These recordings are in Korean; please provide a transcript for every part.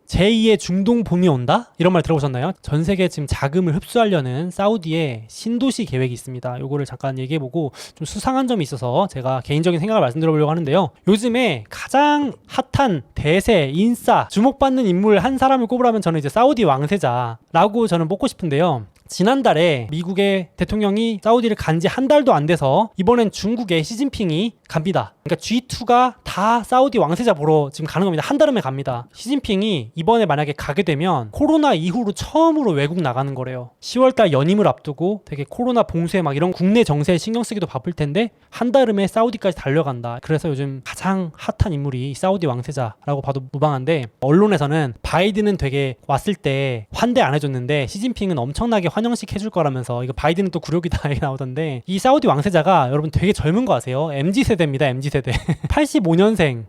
제2의 중동 봄이 온다? 이런 말 들어보셨나요? 전 세계 지금 자금을 흡수하려는 사우디의 신도시 계획이 있습니다. 요거를 잠깐 얘기해보고 좀 수상한 점이 있어서 제가 개인적인 생각을 말씀드려보려고 하는데요. 요즘에 가장 핫한 대세, 인싸, 주목받는 인물 한 사람을 꼽으라면 저는 이제 사우디 왕세자라고 저는 뽑고 싶은데요. 지난달에 미국의 대통령이 사우디를 간 지 한 달도 안 돼서 이번엔 중국의 시진핑이 갑니다. 그러니까 G2가 다 사우디 왕세자 보러 지금 가는 겁니다. 한 달 후에 갑니다. 시진핑이 이번에 만약에 가게 되면 코로나 이후로 처음으로 외국 나가는 거래요. 10월달 연임을 앞두고 되게 코로나 봉쇄 막 이런 국내 정세에 신경 쓰기도 바쁠 텐데 한 달 후에 사우디까지 달려간다. 그래서 요즘 가장 핫한 인물이 사우디 왕세자라고 봐도 무방한데, 언론에서는 바이든은 되게 왔을 때 환대 안 해줬는데 시진핑은 엄청나게 환영식 해줄 거라면서, 이거 바이든은 또 굴욕이다 이게 나오던데, 이 사우디 왕세자가 여러분 되게 젊은 거 아세요? MZ세대입니다. MZ세대 85년생.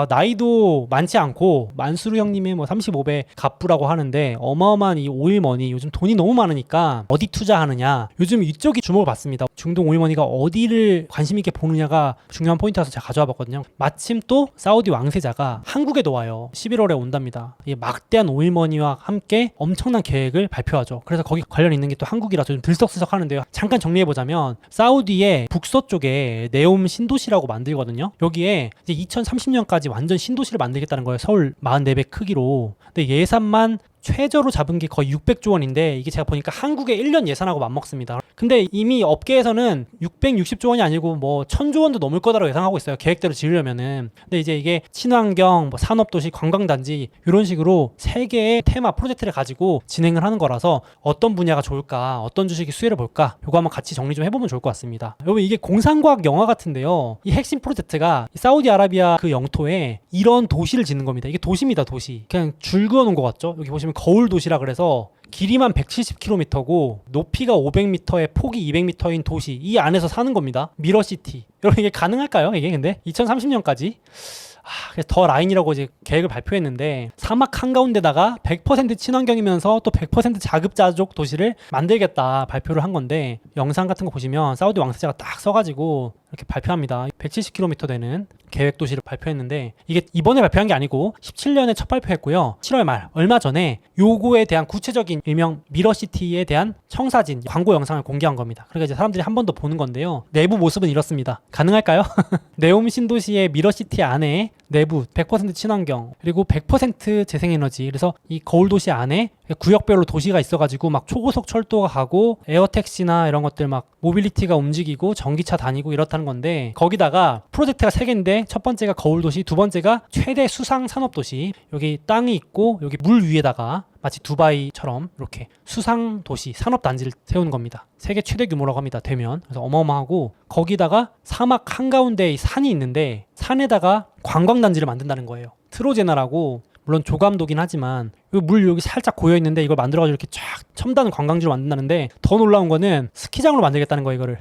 나이도 많지 않고 만수르 형님의 뭐 35배 갑부라고 하는데, 어마어마한 이 오일머니, 요즘 돈이 너무 많으니까 어디 투자하느냐, 요즘 이쪽이 주목을 받습니다. 중동 오일머니가 어디를 관심 있게 보느냐가 중요한 포인트라서 제가 가져와 봤거든요. 마침 또 사우디 왕세자가 한국에도 와요. 11월에 온답니다. 이 막대한 오일머니와 함께 엄청난 계획을 발표하죠. 그래서 거기 관련 있는 게 또 한국이라서 좀 들썩들썩 하는데요. 잠깐 정리해보자면, 사우디의 북서쪽에 네옴 신도시라고 만들거든요. 여기에 이제 2030년까지 완전 신도시를 만들겠다는 거예요. 서울 44배 크기로. 근데 예산만 최저로 잡은 게 거의 600조 원인데, 이게 제가 보니까 한국의 1년 예산하고 맞먹습니다. 근데 이미 업계에서는 660조 원이 아니고 뭐 1000조 원도 넘을 거다라고 예상하고 있어요. 계획대로 지으려면은. 근데 이제 이게 친환경, 뭐 산업도시, 관광단지 이런 식으로 3개의 테마 프로젝트를 가지고 진행을 하는 거라서 어떤 분야가 좋을까, 어떤 주식이 수혜를 볼까, 요거 한번 같이 정리 좀 해보면 좋을 것 같습니다. 여러분, 이게 공상과학 영화 같은데요. 이 핵심 프로젝트가 사우디아라비아 그 영토에 이런 도시를 짓는 겁니다. 이게 도시입니다, 도시. 그냥 줄 그어놓은 것 같죠? 여기 보시면 거울 도시라 그래서 길이만 170km고 높이가 500m에 폭이 200m인 도시, 이 안에서 사는 겁니다. 미러시티. 여러분, 이게 가능할까요? 이게 근데 2030년까지 그래서 더 라인이라고 이제 계획을 발표했는데, 사막 한가운데다가 100% 친환경이면서 또 100% 자급자족 도시를 만들겠다 발표를 한 건데, 영상 같은 거 보시면 사우디 왕세자가 딱 써가지고 이렇게 발표합니다. 170km 되는 계획 도시를 발표했는데, 이게 이번에 발표한 게 아니고 17년에 첫 발표했고요. 7월 말 얼마 전에 요거에 대한 구체적인 일명 미러시티에 대한 청사진 광고 영상을 공개한 겁니다. 그러니까 이제 사람들이 한 번 더 보는 건데요. 내부 모습은 이렇습니다. 가능할까요? 네옴 신도시의 미러시티 안에 내부 100% 친환경, 그리고 100% 재생에너지. 그래서 이 거울 도시 안에 구역별로 도시가 있어가지고 막 초고속 철도가 가고 에어택시나 이런 것들 막 모빌리티가 움직이고 전기차 다니고 이렇다는 건데, 거기다가 프로젝트가 3개인데 첫 번째가 거울 도시, 두 번째가 최대 수상 산업 도시. 여기 땅이 있고 여기 물 위에다가 마치 두바이처럼 이렇게 수상 도시, 산업 단지를 세우는 겁니다. 세계 최대 규모라고 합니다. 되면. 그래서 어마어마하고, 거기다가 사막 한가운데 산이 있는데 산에다가 관광단지를 만든다는 거예요. 트로제나라고, 물론 조감도긴 하지만 물 여기 살짝 고여 있는데 이걸 만들어가지고 이렇게 쫙 첨단 관광지로 만든다는데, 더 놀라운 거는 스키장으로 만들겠다는 거예요. 이거를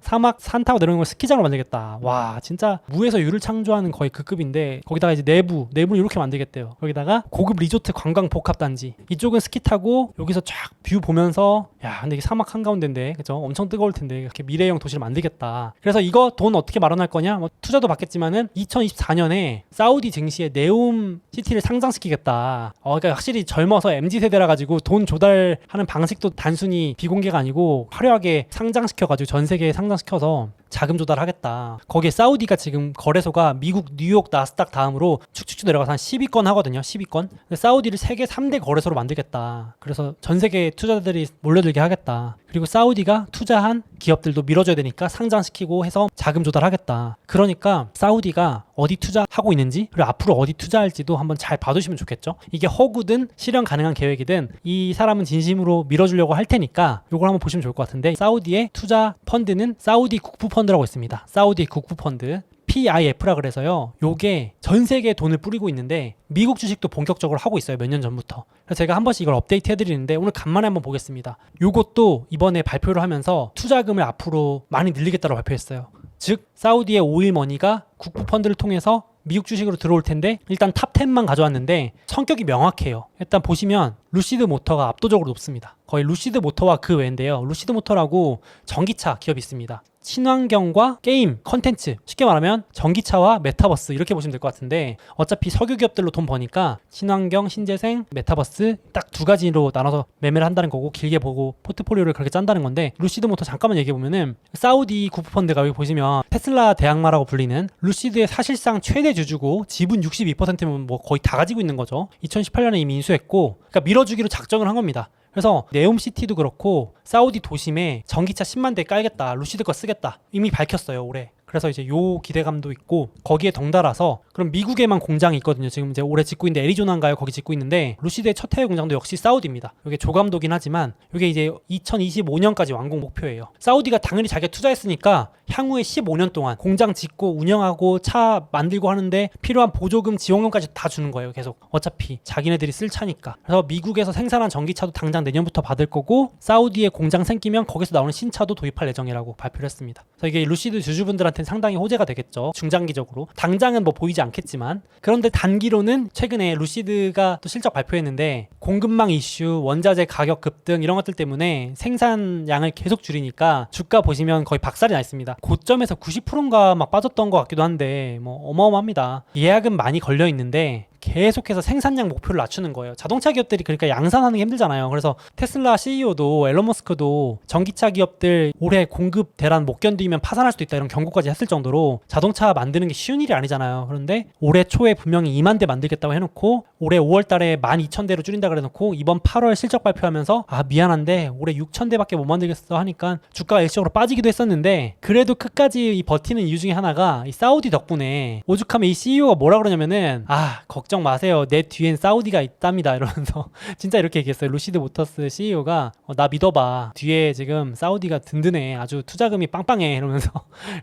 사막 산 타고 내려오는 걸 스키장으로 만들겠다. 와, 진짜 무에서 유를 창조하는 거의 그 급인데, 거기다가 이제 내부를 이렇게 만들겠대요. 거기다가 고급 리조트 관광 복합단지, 이쪽은 스키 타고 여기서 쫙 뷰 보면서, 야 근데 이게 사막 한가운데인데 그죠? 엄청 뜨거울 텐데 이렇게 미래형 도시를 만들겠다. 그래서 이거 돈 어떻게 마련할 거냐? 뭐 투자도 받겠지만은 2024년에 사우디 증시에 네옴 시티를 상장시키겠다. 그러니까 확실히 젊어서 MZ세대라 가지고 돈 조달하는 방식도 단순히 비공개가 아니고 화려하게 상장시켜가지고 전 세계에 상장시켜서 자금 조달하겠다. 거기에 사우디가 지금 거래소가 미국, 뉴욕, 나스닥 다음으로 축축축 내려가서 한 10위권 하거든요. 10위권. 사우디를 세계 3대 거래소로 만들겠다. 그래서 전 세계 투자자들이 몰려들게 하겠다. 그리고 사우디가 투자한 기업들도 밀어줘야 되니까 상장시키고 해서 자금 조달하겠다. 그러니까 사우디가 어디 투자하고 있는지, 그리고 앞으로 어디 투자할지도 한번 잘 봐두시면 좋겠죠. 이게 허구든 실현 가능한 계획이든 이 사람은 진심으로 밀어주려고 할 테니까 이걸 한번 보시면 좋을 것 같은데, 사우디의 투자 펀드는 사우디 국부 펀드라고 있습니다. 사우디 국부 펀드. PIF라 그래서요. 요게 전 세계에 돈을 뿌리고 있는데 미국 주식도 본격적으로 하고 있어요. 몇 년 전부터. 그래서 제가 한 번씩 이걸 업데이트 해드리는데 오늘 간만에 한번 보겠습니다. 요것도 이번에 발표를 하면서 투자금을 앞으로 많이 늘리겠다고 발표했어요. 즉 사우디의 오일머니가 국부 펀드를 통해서 미국 주식으로 들어올 텐데, 일단 탑 10만 가져왔는데 성격이 명확해요. 일단 보시면 루시드 모터가 압도적으로 높습니다. 거의 루시드 모터와 그 외인데요. 루시드 모터라고 전기차 기업이 있습니다. 친환경과 게임, 컨텐츠, 쉽게 말하면 전기차와 메타버스 이렇게 보시면 될 것 같은데, 어차피 석유 기업들로 돈 버니까 친환경, 신재생, 메타버스 딱 두 가지로 나눠서 매매를 한다는 거고, 길게 보고 포트폴리오를 그렇게 짠다는 건데, 루시드 모터 잠깐만 얘기해 보면은 사우디 구프펀드가 여기 보시면 테슬라 대항마라고 불리는 루시드의 사실상 최대 주주고 지분 62%면 뭐 거의 다 가지고 있는 거죠. 2018년에 이미 인수했고, 그러니까 밀어주기로 작정을 한 겁니다. 그래서 네옴시티도 그렇고 사우디 도심에 전기차 10만 대 깔겠다, 루시드 거 쓰겠다 이미 밝혔어요, 올해. 그래서 이제 요 기대감도 있고, 거기에 덩달아서 그럼 미국에만 공장이 있거든요. 지금 이제 올해 짓고 있는데 애리조나인가요? 거기 짓고 있는데, 루시드의 첫 해외 공장도 역시 사우디입니다. 이게 조감도긴 하지만 이게 이제 2025년까지 완공 목표예요. 사우디가 당연히 자기가 투자했으니까 향후에 15년 동안 공장 짓고 운영하고 차 만들고 하는데 필요한 보조금, 지원금까지 다 주는 거예요. 계속 어차피 자기네들이 쓸 차니까. 그래서 미국에서 생산한 전기차도 당장 내년부터 받을 거고, 사우디에 공장 생기면 거기서 나오는 신차도 도입할 예정이라고 발표를 했습니다. 그래서 이게 루시드 주주분들한테는 상당히 호재가 되겠죠. 중장기적으로. 당장은 뭐 보이지 않겠지만. 그런데 단기로는 최근에 루시드가 또 실적 발표했는데, 공급망 이슈, 원자재 가격 급등 이런 것들 때문에 생산량을 계속 줄이니까 주가 보시면 거의 박살이 나 있습니다. 고점에서 90%인가 막 빠졌던 것 같기도 한데 뭐 어마어마합니다. 예약은 많이 걸려 있는데 계속해서 생산량 목표를 낮추는 거예요. 자동차 기업들이 그러니까 양산하는 게 힘들잖아요. 그래서 테슬라 CEO도 앨런 머스크도 전기차 기업들 올해 공급 대란 못 견디면 파산할 수도 있다 이런 경고까지 했을 정도로 자동차 만드는 게 쉬운 일이 아니잖아요. 그런데 올해 초에 분명히 2만 대 만들겠다고 해놓고 올해 5월 달에 12,000대로 줄인다 그래놓고 이번 8월 실적 발표하면서 미안한데 올해 6,000대밖에 못 만들겠어 하니까 주가가 일시적으로 빠지기도 했었는데, 그래도 끝까지 버티는 이유 중에 하나가 이 사우디 덕분에, 오죽하면 이 CEO가 뭐라 그러냐면은 걱정 마세요, 내 뒤엔 사우디가 있답니다 이러면서 진짜 이렇게 얘기했어요. 루시드 모터스 CEO가 나 믿어봐, 뒤에 지금 사우디가 든든해, 아주 투자금이 빵빵해 이러면서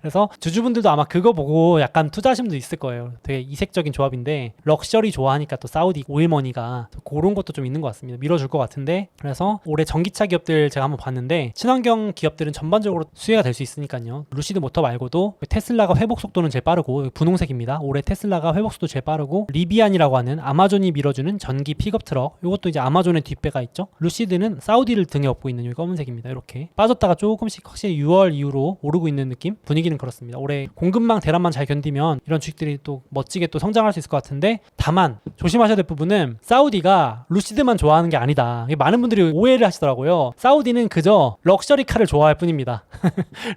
그래서 주주분들도 아마 그거 보고 약간 투자하신 분도 있을 거예요. 되게 이색적인 조합인데, 럭셔리 좋아하니까 또 사우디 오일머니가 그런 것도 좀 있는 것 같습니다. 밀어줄 것 같은데, 그래서 올해 전기차 기업들 제가 한번 봤는데 친환경 기업들은 전반적으로 수혜가 될 수 있으니까요. 루시드 모터 말고도 테슬라가 회복 속도는 제일 빠르고, 분홍색입니다. 올해 테슬라가 회복 속도 제일 빠르고, 리비안이라고 하는 아마존이 밀어주는 전기 픽업 트럭, 이것도 이제 아마존의 뒷배가 있죠. 루시드는 사우디를 등에 업고 있는 이 검은색입니다. 이렇게 빠졌다가 조금씩 확실히 6월 이후로 오르고 있는 느낌? 분위기는 그렇습니다. 올해 공급망 대란만 잘 견디면 이런 주식들이 또 멋지게 또 성장할 수 있을 것 같은데, 다만 조심하셔야 될 부분은 사우디가 루시드만 좋아하는 게 아니다. 많은 분들이 오해를 하시더라고요. 사우디는 그저 럭셔리 카를 좋아할 뿐입니다.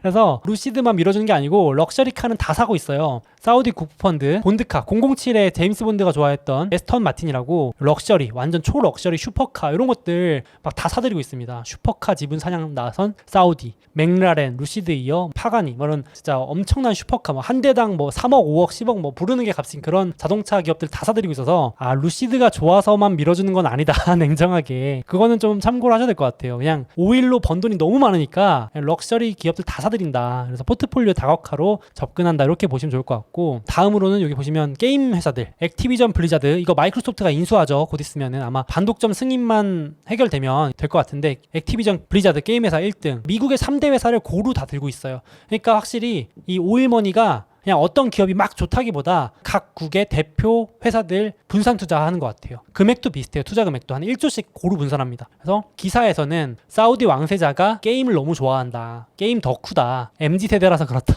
그래서 루시드만 밀어주는 게 아니고 럭셔리 카는 다 사고 있어요. 사우디 국부펀드 본드카 007에 제임스 본드가 좋아했던 에스턴 마틴이라고 럭셔리, 완전 초럭셔리 슈퍼카 이런 것들 막 다 사들이고 있습니다. 슈퍼카 지분 사냥 나선 사우디, 맥라렌, 루시드 이어 파가니, 이런 진짜 엄청난 슈퍼카 한 대당 3억, 5억, 10억 부르는 게 값인 그런 자동차 기업들 다 사들이고 있어서 루시드가 좋아서만 밀어주는 건 아니다. 냉정하게 그거는 좀 참고를 하셔야 될 것 같아요. 그냥 오일로 번 돈이 너무 많으니까 럭셔리 기업들 다 사들인다. 그래서 포트폴리오 다각화로 접근한다, 이렇게 보시면 좋을 것 같고, 다음으로는 여기 보시면 게임 회사들, 액티비전 블리자드, 이거 마이크로소프트가 인수하죠. 곧 있으면은 아마 반독점 승인만 해결되면 될 것 같은데, 액티비전 블리자드 게임 회사 1등, 미국의 3대 회사를 고루 다 들고 있어요. 그러니까 확실히 이 오일머니가 그냥 어떤 기업이 막 좋다기보다 각국의 대표 회사들 분산 투자하는 것 같아요. 금액도 비슷해요. 투자 금액도 한 1조씩 고루 분산합니다. 그래서 기사에서는 사우디 왕세자가 게임을 너무 좋아한다, 게임 덕후다, MZ세대라서 그렇다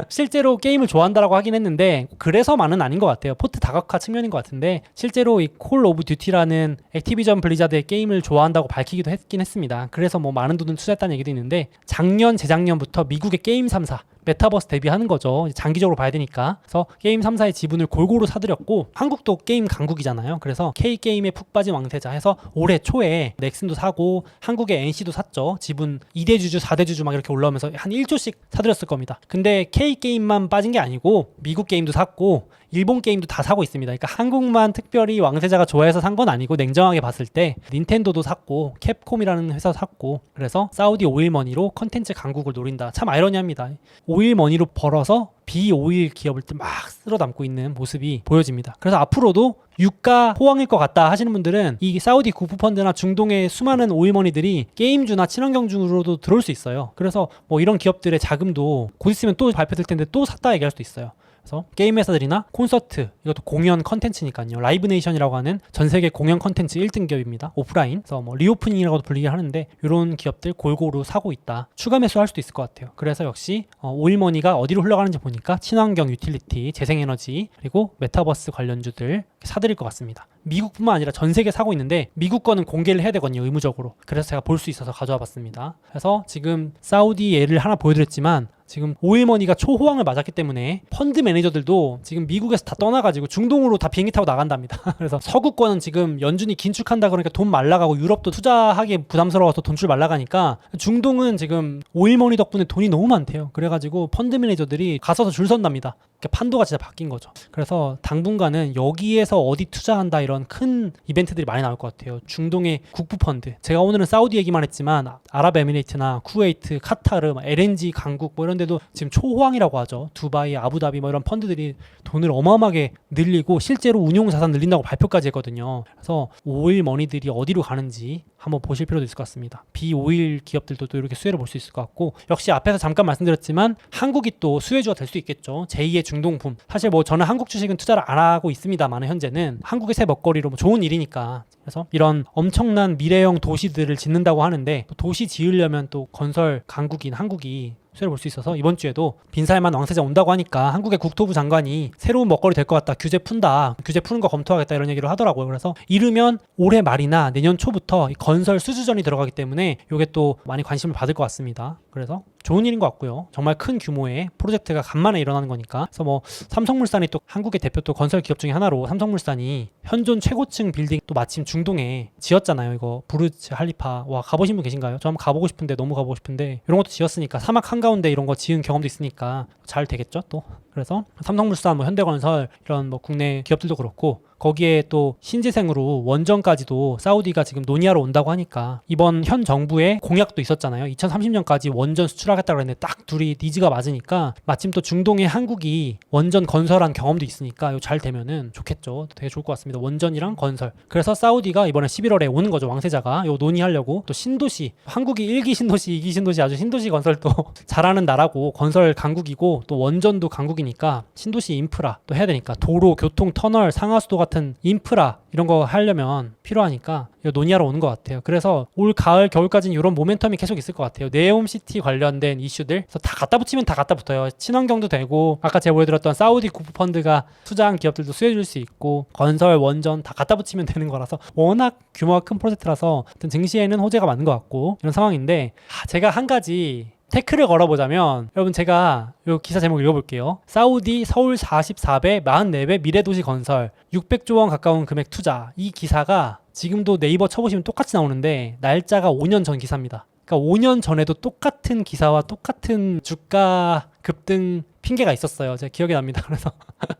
실제로 게임을 좋아한다라고 하긴 했는데 그래서만은 아닌 것 같아요. 포트 다각화 측면인 것 같은데, 실제로 이 콜 오브 듀티라는 액티비전 블리자드의 게임을 좋아한다고 밝히기도 했긴 했습니다. 그래서 많은 돈을 투자했다는 얘기도 있는데, 작년 재작년부터 미국의 게임 3사 메타버스 대비하는 거죠. 장기적으로 봐야 되니까. 그래서 게임 3사의 지분을 골고루 사들였고, 한국도 게임 강국이잖아요. 그래서 K게임에 푹 빠진 왕세자 해서 올해 초에 넥슨도 사고 한국의 NC도 샀죠. 지분 2대 주주, 4대 주주 막 이렇게 올라오면서 한 1조씩 사들였을 겁니다. 근데 K게임만 빠진 게 아니고 미국 게임도 샀고 일본 게임도 다 사고 있습니다. 그러니까 한국만 특별히 왕세자가 좋아해서 산 건 아니고, 냉정하게 봤을 때 닌텐도도 샀고 캡콤이라는 회사도 샀고, 그래서 사우디 오일머니로 컨텐츠 강국을 노린다. 참 아이러니합니다. 오일머니로 벌어서 비오일 기업을 막 쓸어 담고 있는 모습이 보여집니다. 그래서 앞으로도 유가 호황일 것 같다 하시는 분들은 이 사우디 국부펀드나 중동의 수많은 오일머니들이 게임주나 친환경주로도 들어올 수 있어요. 그래서 이런 기업들의 자금도 곧 있으면 또 발표될 텐데 또 샀다 얘기할 수도 있어요. 그래서 게임 회사들이나 콘서트, 이것도 공연 컨텐츠니까요. 라이브 네이션이라고 하는 전 세계 공연 컨텐츠 1등기업입니다. 오프라인. 그래서 뭐 리오프닝이라고도 불리긴 하는데 이런 기업들 골고루 사고 있다. 추가 매수할 수도 있을 것 같아요. 그래서 역시 오일머니가 어디로 흘러가는지 보니까 친환경 유틸리티, 재생에너지, 그리고 메타버스 관련주들 사들일 것 같습니다. 미국뿐만 아니라 전 세계 사고 있는데 미국 거는 공개를 해야 되거든요, 의무적으로. 그래서 제가 볼 수 있어서 가져와 봤습니다. 그래서 지금 사우디 예를 하나 보여드렸지만 지금 오일머니가 초호황을 맞았기 때문에 펀드 매니저들도 지금 미국에서 다 떠나가지고 중동으로 다 비행기 타고 나간답니다. 그래서 서구권은 지금 연준이 긴축한다 그러니까 돈 말라가고 유럽도 투자하기 부담스러워서 돈줄 말라가니까 중동은 지금 오일머니 덕분에 돈이 너무 많대요. 그래가지고 펀드 매니저들이 가서서 줄 선답니다. 판도가 진짜 바뀐 거죠. 그래서 당분간은 여기에서 어디 투자한다 이런 큰 이벤트들이 많이 나올 것 같아요. 중동의 국부펀드, 제가 오늘은 사우디 얘기만 했지만 아랍에미레이트나 쿠웨이트, 카타르, LNG 강국 뭐 이런 데도 지금 초호황이라고 하죠. 두바이, 아부다비 뭐 이런 펀드들이 돈을 어마어마하게 늘리고 실제로 운용자산 늘린다고 발표까지 했거든요. 그래서 오일 머니들이 어디로 가는지 한번 보실 필요도 있을 것 같습니다. 비오일 기업들도 또 이렇게 수혜를 볼 수 있을 것 같고, 역시 앞에서 잠깐 말씀드렸지만 한국이 또 수혜주가 될 수 있겠죠. 제2의 중동품. 사실 뭐 저는 한국 주식은 투자를 안 하고 있습니다만 현재는 한국의 새 먹거리로 뭐 좋은 일이니까. 그래서 이런 엄청난 미래형 도시들을 짓는다고 하는데 또 도시 지으려면 또 건설 강국인 한국이 수혜를 볼 수 있어서 이번 주에도 빈살만 왕세자 온다고 하니까 한국의 국토부 장관이 새로운 먹거리 될 것 같다, 규제 푼다, 규제 푸는 거 검토하겠다 이런 얘기를 하더라고요. 그래서 이르면 올해 말이나 내년 초부터 건설 수주전이 들어가기 때문에 이게 또 많이 관심을 받을 것 같습니다. 그래서 좋은 일인 것 같고요. 정말 큰 규모의 프로젝트가 간만에 일어나는 거니까. 그래서 뭐 삼성물산이 또 한국의 대표 또 건설 기업 중에 하나로 삼성물산이 현존 최고층 빌딩 또 마침 중동에 지었잖아요. 이거 부르즈 할리파. 와, 가보신 분 계신가요? 저 한번 가보고 싶은데, 너무 가보고 싶은데 이런 것도 지었으니까 사막 한가운데 이런 거 지은 경험도 있으니까 잘 되겠죠 또. 그래서 삼성물산, 뭐 현대건설 이런 뭐 국내 기업들도 그렇고 거기에 또 신재생으로 원전까지도 사우디가 지금 논의하러 온다고 하니까 이번 현 정부의 공약도 있었잖아요. 2030년까지 원전 수출하겠다고 했는데 딱 둘이 니즈가 맞으니까 마침 또 중동에 한국이 원전 건설한 경험도 있으니까 이거 잘 되면은 좋겠죠. 되게 좋을 것 같습니다. 원전이랑 건설. 그래서 사우디가 이번에 11월에 오는 거죠. 왕세자가 이거 논의하려고. 또 신도시, 한국이 1기 신도시, 2기 신도시 아주 신도시 건설도 잘하는 나라고 건설 강국이고 또 원전도 강국이니까 신도시 인프라 또 해야 되니까 도로, 교통, 터널, 상하수도 같은 인프라 이런 거 하려면 필요하니까 이거 논의하러 오는 것 같아요. 그래서 올 가을 겨울까지는 이런 모멘텀이 계속 있을 것 같아요. 네옴시티 관련된 이슈들. 그래서 다 갖다 붙이면 다 갖다 붙어요. 친환경도 되고 아까 제가 보여드렸던 사우디 국부펀드가 투자한 기업들도 수혜줄 수 있고 건설, 원전 다 갖다 붙이면 되는 거라서 워낙 규모가 큰 프로젝트라서 증시에는 호재가 많은 것 같고 이런 상황인데, 제가 한 가지 태클을 걸어보자면, 여러분 제가 이 기사 제목 읽어볼게요. 사우디 서울 44배 44배 미래도시 건설 600조 원 가까운 금액 투자. 이 기사가 지금도 네이버 쳐보시면 똑같이 나오는데 날짜가 5년 전 기사입니다. 그러니까 5년 전에도 똑같은 기사와 똑같은 주가 급등 핑계가 있었어요. 제가 기억이 납니다. 그래서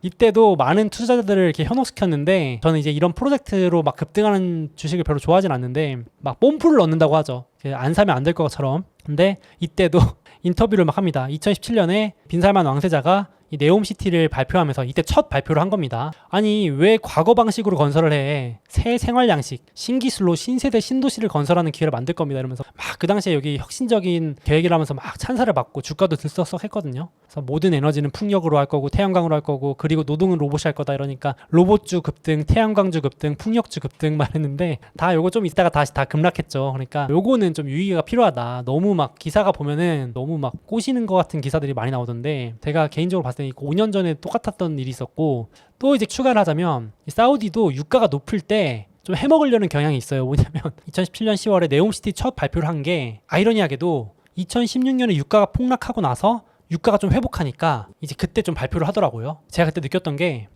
이때도 많은 투자자들을 이렇게 현혹시켰는데, 저는 이제 이런 프로젝트로 막 급등하는 주식을 별로 좋아하진 않는데 막 뽐프를 넣는다고 하죠. 안 사면 안 될 것처럼. 근데 이때도 인터뷰를 막 합니다. 2017년에 빈살만 왕세자가 이 네옴시티를 발표하면서 이때 첫 발표를 한 겁니다. 아니 왜 과거 방식으로 건설을 해? 새 생활 양식, 신기술로 신세대 신도시를 건설하는 기회를 만들 겁니다. 이러면서 막 그 당시에 여기 혁신적인 계획이라 하면서 막 찬사를 받고 주가도 들썩썩 했거든요. 그래서 모든 에너지는 풍력으로 할 거고 태양광으로 할 거고 그리고 노동은 로봇이 할 거다 이러니까 로봇주 급등, 태양광주 급등, 풍력주 급등 말했는데 다 요거 좀 있다가 다시 다 급락했죠. 그러니까 요거는 좀 유의가 필요하다. 너무 막 기사가 보면은 너무 막 꼬시는 것 같은 기사들이 많이 나오던데, 제가 개인적으로 봤을 때 5년 전에 똑같았던 일이 있었고, 또 이제 추가를 하자면 사우디도 유가가 높을 때 좀 해먹으려는 경향이 있어요. 뭐냐면 2017년 10월에 네옴시티 첫 발표를 한 게 아이러니하게도 2016년에 유가가 폭락하고 나서 유가가 좀 회복하니까 이제 그때 좀 발표를 하더라고요. 제가 그때 느꼈던 게,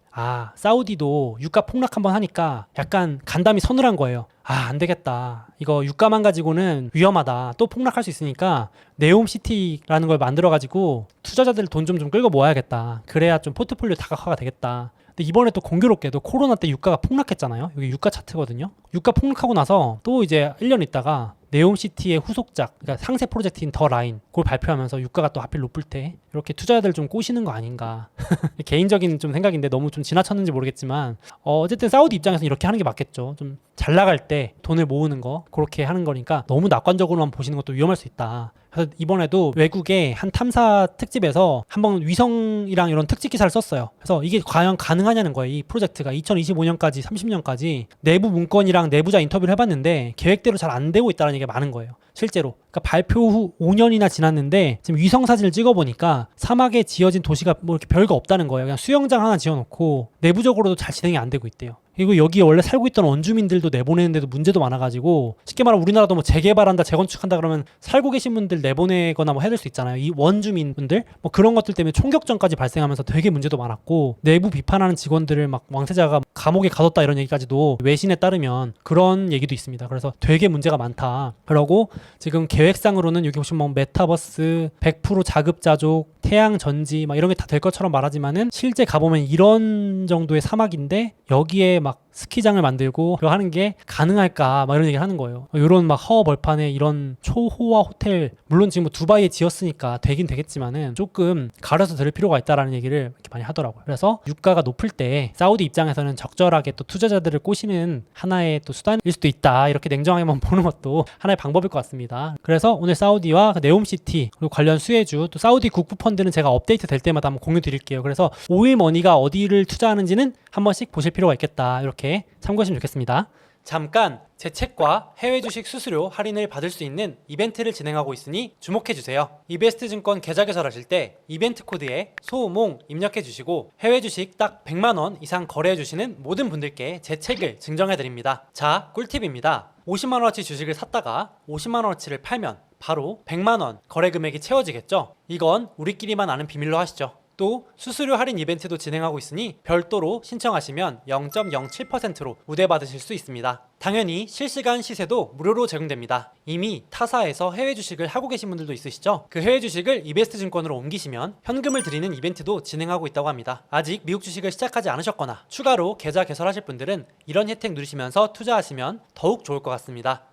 사우디도 유가 폭락 한번 하니까 약간 간담이 서늘한 거예요. 안 되겠다. 이거 유가만 가지고는 위험하다. 또 폭락할 수 있으니까 네옴시티라는 걸 만들어가지고 투자자들 돈 좀 끌고 모아야겠다. 그래야 좀 포트폴리오 다각화가 되겠다. 근데 이번에 또 공교롭게도 코로나 때 유가가 폭락했잖아요. 여기 유가 차트거든요. 유가 폭락하고 나서 또 이제 1년 있다가 네옴시티의 후속작, 그러니까 상세 프로젝트인 더 라인, 그걸 발표하면서 유가가 또 하필 높을 때 이렇게 투자자들 좀 꼬시는 거 아닌가. 개인적인 좀 생각인데 너무 좀 지나쳤는지 모르겠지만 어쨌든 사우디 입장에서는 이렇게 하는 게 맞겠죠. 좀 잘 나갈 때 돈을 모으는 거 그렇게 하는 거니까 너무 낙관적으로만 보시는 것도 위험할 수 있다. 그래서 이번에도 외국의 한 탐사 특집에서 한번 위성이랑 이런 특집 기사를 썼어요. 그래서 이게 과연 가능하냐는 거예요. 이 프로젝트가 2025년까지 30년까지 내부 문건이랑 내부자 인터뷰를 해봤는데 계획대로 잘 안 되고 있다는 얘기가 많은 거예요. 실제로. 그러니까 발표 후 5년이나 지났는데 지금 위성 사진을 찍어보니까 사막에 지어진 도시가 뭐 이렇게 별거 없다는 거예요. 그냥 수영장 하나 지어놓고 내부적으로도 잘 진행이 안 되고 있대요. 그리고 여기 원래 살고 있던 원주민들도 내보내는데도 문제도 많아가지고 쉽게 말하면 우리나라도 뭐 재개발한다 재건축한다 그러면 살고 계신 분들 내보내거나 뭐 해야 될 수 있잖아요. 이 원주민분들 뭐 그런 것들 때문에 총격전까지 발생하면서 되게 문제도 많았고 내부 비판하는 직원들을 막 왕세자가 감옥에 가뒀다 이런 얘기까지도 외신에 따르면 그런 얘기도 있습니다. 그래서 되게 문제가 많다. 그러고 지금 계획상으로는 여기 보시면 뭐 메타버스 100% 자급자족 태양 전지 막 이런 게 다 될 것처럼 말하지만은 실제 가보면 이런 정도의 사막인데 여기에 막 스키장을 만들고 하는 게 가능할까 막 이런 얘기를 하는 거예요. 이런 막 허허벌판에 이런 초호화 호텔 물론 지금 뭐 두바이에 지었으니까 되긴 되겠지만은 조금 가려서 들을 필요가 있다라는 얘기를 이렇게 많이 하더라고요. 그래서 유가가 높을 때 사우디 입장에서는 적절하게 또 투자자들을 꼬시는 하나의 또 수단일 수도 있다 이렇게 냉정하게만 보는 것도 하나의 방법일 것 같습니다. 그래서 오늘 사우디와 네옴시티 그리고 관련 수혜주 또 사우디 국부 펀드는 제가 업데이트 될 때마다 한번 공유 드릴게요. 그래서 오일머니가 어디를 투자하는지는 한 번씩 보실 필요가 있겠다 이렇게 참고하시면 좋겠습니다. 잠깐 제 책과 해외 주식 수수료 할인을 받을 수 있는 이벤트를 진행하고 있으니 주목해주세요. 이베스트 증권 계좌 개설하실 때 이벤트 코드에 소우몽 입력해주시고 해외 주식 딱 100만원 이상 거래해주시는 모든 분들께 제 책을 증정해드립니다. 자, 꿀팁입니다. 50만원어치 주식을 샀다가 50만원어치를 팔면 바로 100만원 거래 금액이 채워지겠죠? 이건 우리끼리만 아는 비밀로 하시죠. 또 수수료 할인 이벤트도 진행하고 있으니 별도로 신청하시면 0.07%로 우대받으실 수 있습니다. 당연히 실시간 시세도 무료로 제공됩니다. 이미 타사에서 해외 주식을 하고 계신 분들도 있으시죠? 그 해외 주식을 이베스트 증권으로 옮기시면 현금을 드리는 이벤트도 진행하고 있다고 합니다. 아직 미국 주식을 시작하지 않으셨거나 추가로 계좌 개설하실 분들은 이런 혜택 누리시면서 투자하시면 더욱 좋을 것 같습니다.